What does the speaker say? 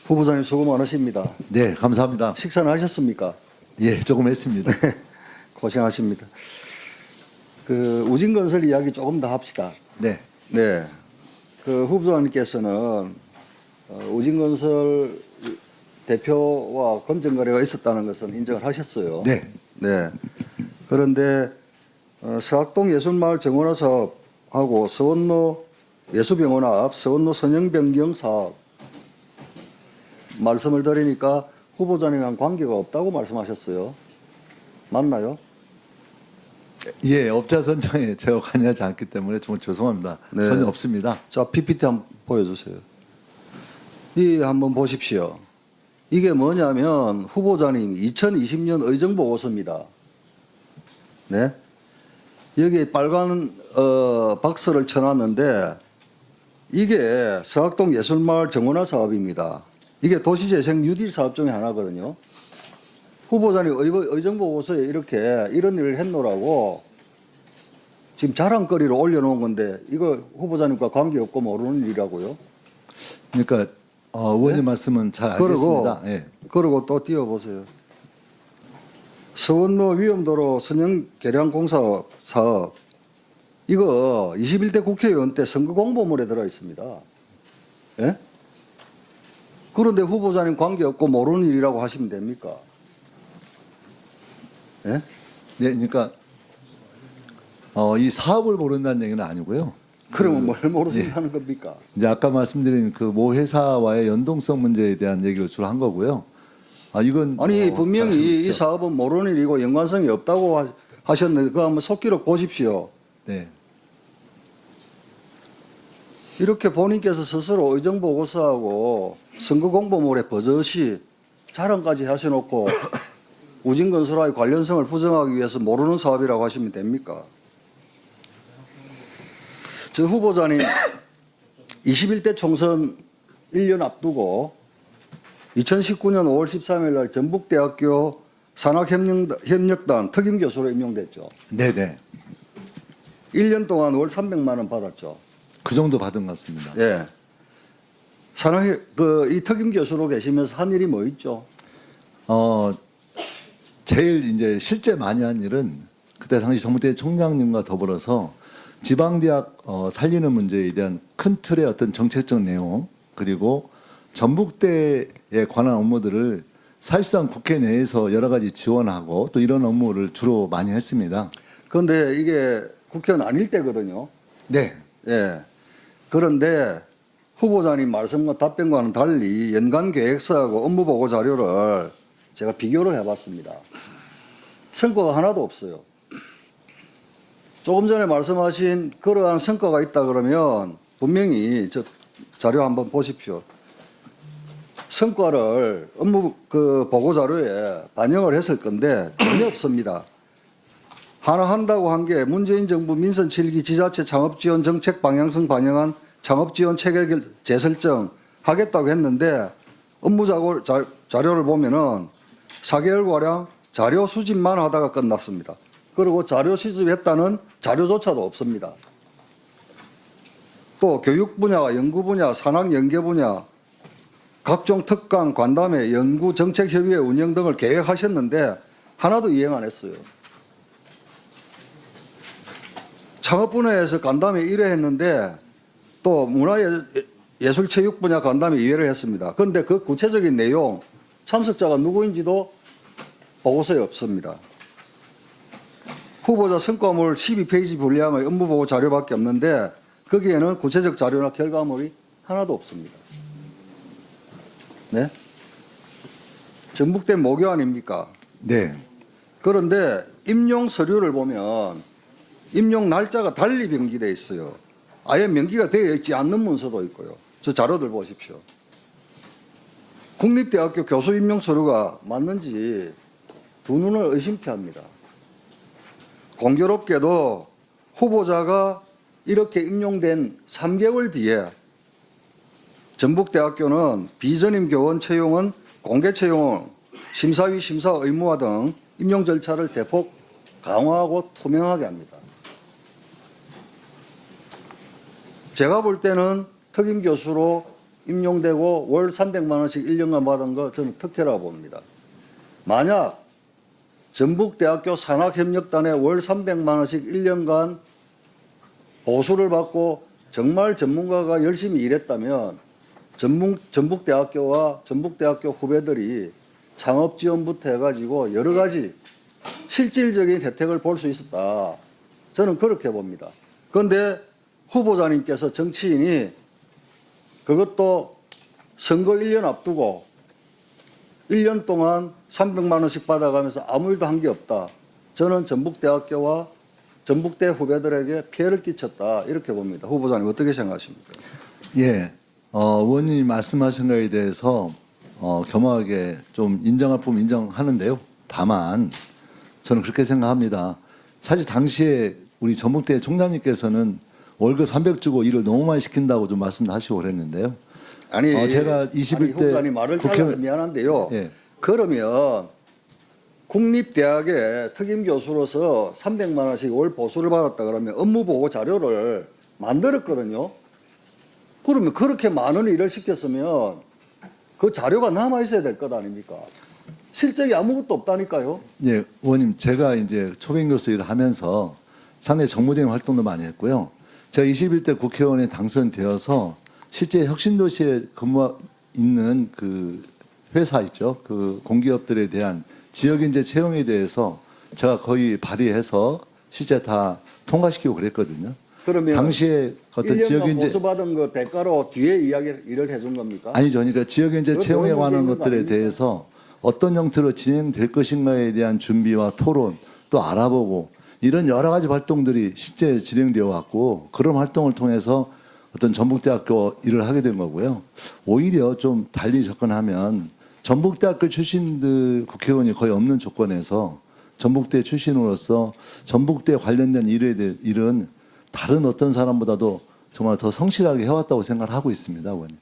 후보자님 수고 많으십니다. 네, 감사합니다. 식사는 하셨습니까? 예, 조금 했습니다. 고생하십니다. 그 우진건설 이야기 조금 더 합시다. 네, 네. 그 후보자님께서는 우진건설 대표와 검증 거래가 있었다는 것은 인정을 하셨어요. 네, 네. 그런데 서학동 예술마을 정원화 사업하고 서원로 예수병원 앞 서원로 선형변경 사업 말씀을 드리니까 후보자님이랑 관계가 없다고 말씀하셨어요. 맞나요? 예, 업자 선정에 제가 관여하지 않기 때문에 정말 죄송합니다. 네. 전혀 없습니다. 자, PPT 한번 보여주세요. 이 한번 보십시오. 이게 뭐냐면 후보자님 2020년 의정보고서입니다. 네. 여기 빨간 박스를 쳐놨는데 이게 서학동 예술마을 정원화 사업입니다. 이게 도시재생 뉴딜 사업 중에 하나거든요. 후보자님 의정보고서에 이렇게 이런 일을 했노라고 지금 자랑거리로 올려놓은 건데 이거 후보자님과 관계없고 모르는 일이라고요. 그러니까 의원님 네? 말씀은 잘 그리고 알겠습니다. 예. 그리고 또 띄워보세요. 서원로 위험도로 선형 개량 공사 사업 이거 21대 국회의원 때 선거 공보물에 들어 있습니다. 예? 그런데 후보자님 관계없고 모르는 일이라고 하시면 됩니까? 예? 네, 그러니까 이 사업을 모른다는 얘기는 아니고요. 그러면 뭘 모르신다는 겁니까? 이제 아까 말씀드린 그 모 회사와의 연동성 문제에 대한 얘기를 주로 한 거고요. 이건 아니 분명히 이 그렇죠. 사업은 모르는 일이고 연관성이 없다고 하셨는데 그거 한번 속기록 보십시오. 네, 이렇게 본인께서 스스로 의정보고서하고 선거공보물에 버젓이 자랑까지 하셔놓고 우진건설와의 관련성을 부정하기 위해서 모르는 사업이라고 하시면 됩니까? 저 후보자님 21대 총선 1년 앞두고 2019년 5월 13일 날 전북대학교 산학협력단 특임교수로 임용됐죠. 네, 네. 1년 동안 월 300만 원 받았죠. 그 정도 받은 것 같습니다. 예. 이 특임 교수로 계시면서 한 일이 뭐 있죠? 제일 이제 실제 많이 한 일은 그때 당시 정무대 총장님과 더불어서 지방대학 살리는 문제에 대한 큰 틀의 어떤 정책적 내용 그리고 전북대에 관한 업무들을 사실상 국회 내에서 여러 가지 지원하고 또 이런 업무를 주로 많이 했습니다. 그런데 이게 국회의원 아닐 때거든요. 네, 예. 그런데 후보자님 말씀과 답변과는 달리 연간 계획서하고 업무 보고 자료를 제가 비교를 해봤습니다. 성과가 하나도 없어요. 조금 전에 말씀하신 그러한 성과가 있다 그러면 분명히 저 자료 한번 보십시오. 성과를 업무 보고 자료에 반영을 했을 건데 전혀 없습니다. 하나 한다고 한 게 문재인 정부 민선 7기 지자체 창업지원 정책 방향성 반영한 창업지원 체계 재설정 하겠다고 했는데 업무 자료를 보면은 4개월가량 자료 수집만 하다가 끝났습니다. 그리고 자료 수집했다는 자료조차도 없습니다. 또 교육 분야, 연구 분야, 산학 연계 분야, 각종 특강, 관담회, 연구 정책 협의회 운영 등을 계획하셨는데 하나도 이행 안 했어요. 창업 분야에서 간담회 1회 했는데 또 문화예술체육 분야 간담회 2회를 했습니다. 그런데 그 구체적인 내용, 참석자가 누구인지도 보고서에 없습니다. 후보자 성과물 12페이지 분량의 업무보고 자료밖에 없는데 거기에는 구체적 자료나 결과물이 하나도 없습니다. 네? 전북대 모교 아닙니까? 네. 그런데 임용 서류를 보면 임용 날짜가 달리 명기되어 있어요. 아예 명기가 되어 있지 않는 문서도 있고요. 저 자료들 보십시오. 국립대학교 교수 임용 서류가 맞는지 두 눈을 의심케 합니다. 공교롭게도 후보자가 이렇게 임용된 3개월 뒤에 전북대학교는 비전임 교원 채용은 공개 채용, 심사위 심사 의무화 등 임용 절차를 대폭 강화하고 투명하게 합니다. 제가 볼 때는 특임 교수로 임용되고 월 300만 원씩 1년간 받은 거 저는 특혜라고 봅니다. 만약 전북대학교 산학협력단에 월 300만 원씩 1년간 보수를 받고 정말 전문가가 열심히 일했다면 전북대학교와 전북대학교 후배들이 창업지원부터 해가지고 여러 가지 실질적인 혜택을 볼 수 있었다. 저는 그렇게 봅니다. 그런데 후보자님께서 정치인이 그것도 선거 1년 앞두고 1년 동안 300만 원씩 받아가면서 아무 일도 한 게 없다. 저는 전북대학교와 전북대 후배들에게 피해를 끼쳤다. 이렇게 봅니다. 후보자님 어떻게 생각하십니까? 예, 의원님이 말씀하신 거에 대해서 겸허하게 좀 인정할 부분 인정하는데요. 다만 저는 그렇게 생각합니다. 사실 당시에 우리 전북대 총장님께서는 월급 300 주고 일을 너무 많이 시킨다고 좀 말씀도 하시고 그랬는데요. 아니, 제가 21대 후보자님 말을 잘라서 미안한데요. 예. 그러면 국립대학의 특임 교수로서 300만 원씩 월 보수를 받았다 그러면 업무보고 자료를 만들었거든요. 그러면 그렇게 많은 일을 시켰으면 그 자료가 남아 있어야 될 것 아닙니까? 실적이 아무것도 없다니까요. 예, 의원님, 제가 이제 초빙 교수 일을 하면서 상당히 정무적인 활동도 많이 했고요. 제가 21대 국회의원에 당선되어서 실제 혁신도시에 근무 있는 그 회사 있죠. 그 공기업들에 대한 지역인재 채용에 대해서 제가 거의 발의해서 실제 다 통과시키고 그랬거든요. 그러면 당시에 어떤 1년간 지역인재 보수 받은 거 대가로 뒤에 일을 해준 겁니까? 아니죠. 그러니까 지역인재 그건 채용에 너무 관한 문제 있는 거 것들에 아닙니까? 대해서 어떤 형태로 진행될 것인가에 대한 준비와 토론 또 알아보고 이런 여러 가지 활동들이 실제 진행되어 왔고 그런 활동을 통해서 어떤 전북대학교 일을 하게 된 거고요. 오히려 좀 달리 접근하면 전북대학교 출신들 국회의원이 거의 없는 조건에서 전북대 출신으로서 전북대 관련된 일은 다른 어떤 사람보다도 정말 더 성실하게 해왔다고 생각을 하고 있습니다, 의원님.